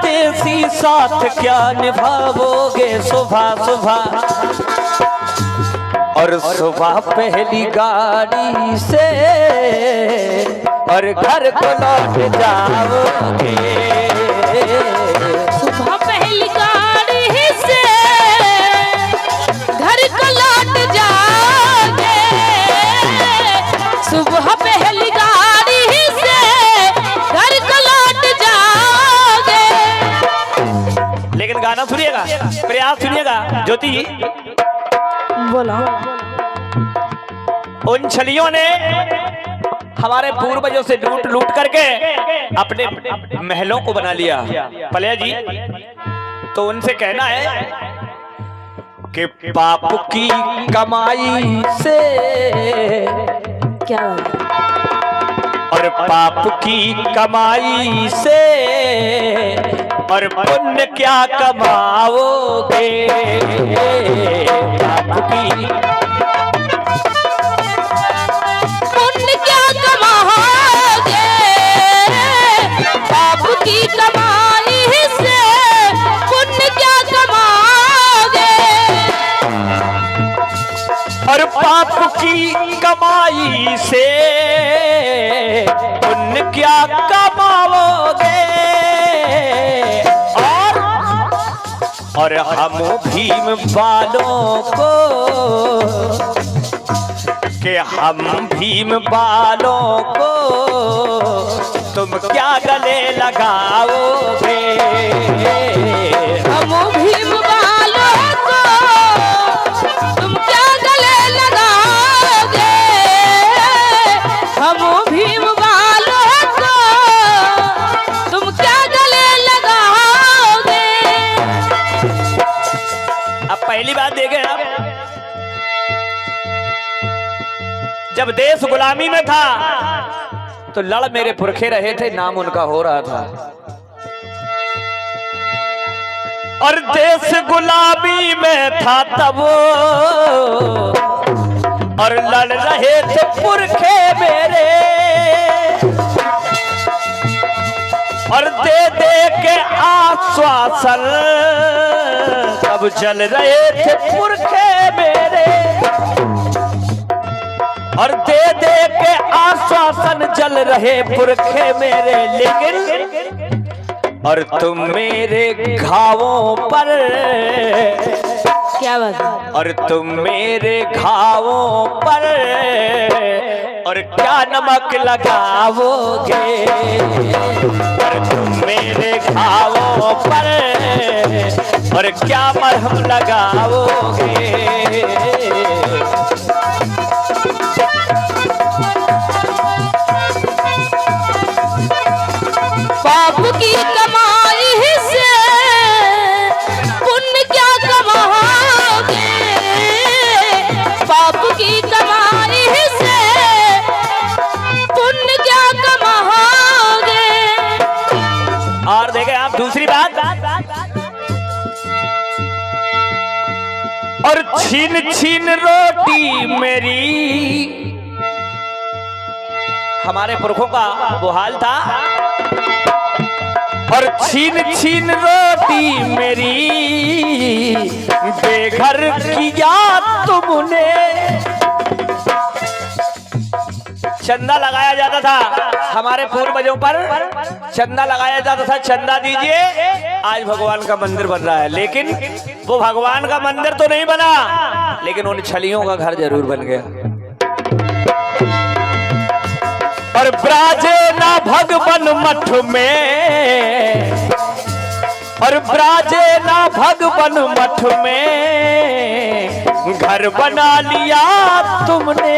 परदेसी साथ क्या निभाओगे सुबह सुबह, और सुबह पहली गाड़ी से और घर को लौट जाओगे। सुबह पहली गाड़ी से घर को लौट जाओगे, सुबह पहली गाड़ी से घर को लौट जाओगे। लेकिन गाना सुनिएगा, प्रयास सुनिएगा ज्योति। बोलो। उन छलियों ने हमारे पूर्वजों से लूट लूट करके अपने महलों को बना लिया पलिया जी। तो उनसे कहना है कि पाप की कमाई से क्या और पाप की कमाई से और पुण्य क्या कमाओगे। पाप की पुण्य क्या कमाओगे, पाप की कमाई से पुण्य क्या कमाओगे। और पाप की कमाई से पुण्य क्या कमाओगे। और हम भीम बालों को कि हम भीम बालों को तुम क्या गले लगाओगे। हम भीम बालों को तुम क्या गले लगाओगे, हम भीम बालों को तुम क्या गले लगाओगे। अब पहली बात देखें आप, जब देश गुलामी में था तो लड़ मेरे पुरखे रहे थे, नाम उनका हो रहा था। और देश गुलामी में था तब और लड़ रहे थे पुरखे मेरे, और दे दे के आश्वासन तब जल रहे थे पुरखे मेरे। और दे दे के आश्वासन जल रहे पुरखे मेरे, लेकिन और तुम मेरे घावों पर क्या बात है? और तुम मेरे घावों पर और क्या नमक लगाओगे। और तुम मेरे घावों पर और क्या मरहम लगाओगे। पाप की कमाई से पुण्य क्या कमाओगे, पाप की कमाई से पुण्य क्या कमाओगे। और देखें आप दूसरी बात, और छीन छीन रोटी मेरी, हमारे पुरखों का वो हाल था। और छीन छीन रोटी मेरी बेघर किया तुमने। चंदा लगाया जाता था हमारे पूर्वजों पर, चंदा लगाया जाता था, चंदा दीजिए आज भगवान का मंदिर बन रहा है। लेकिन वो भगवान का मंदिर तो नहीं बना, लेकिन उन छलियों का घर जरूर बन गया। और ब्राजे ना भगवन मठ में, और ब्राजे ना भगवन मठ में घर बना लिया तुमने।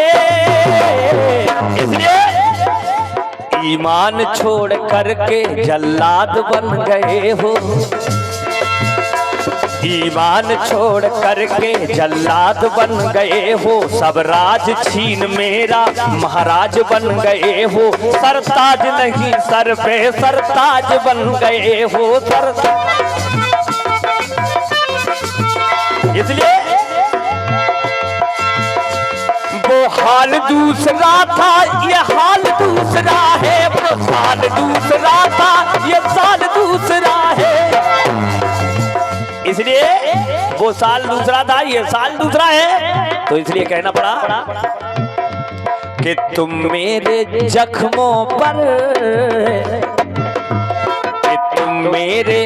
इसलिए ईमान छोड़ करके जल्लाद बन गए हो, ईमान छोड़ करके जल्लाद बन गए हो। सब राज छीन मेरा महाराज बन गए हो। सरताज नहीं सर पे सरताज बन गए हो। इसलिए वो हाल दूसरा था, ये हाल दूसरा है। वो साल दूसरा था, ये साल दूसरा है। इसलिए वो साल दूसरा था, ये साल दूसरा है, तो इसलिए कहना पड़ा कि तुम मेरे जख्मों पर, कि तुम मेरे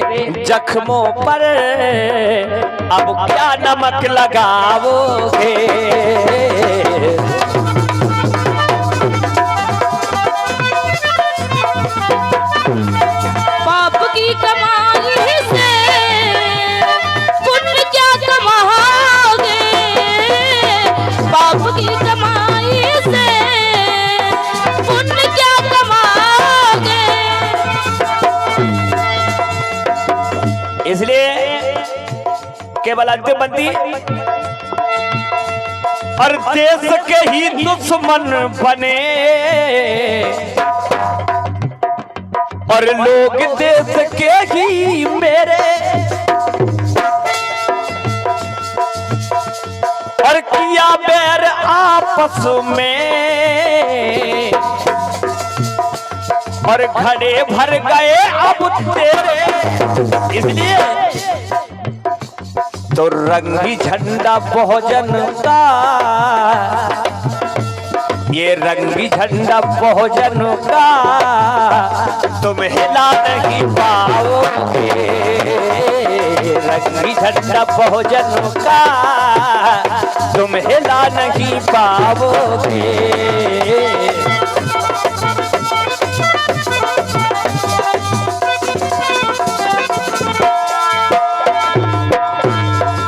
जख्मों पर अब क्या नमक लगाओगे। पाप की कमाई से पुण्य क्या कमाओगे, पाप की कमाई से पुण्य क्या कमाओगे। इसलिए केवल अंतिम बंदी और देश के ही दुश्मन बने और लोग देश के ही मेरे, और किया बैर आपस में और घड़े भर गए अब तेरे। इसलिए तो रंगी झंडा बहुजन का, ये रंगी झंडा बहुजन का तुम हिला नहीं पाओगे। रंगी झंडा बहुजन का तुम हिला नहीं पाओगे।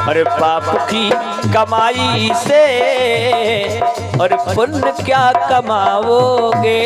और पाप की कमाई से और पुण्य क्या कमाओगे।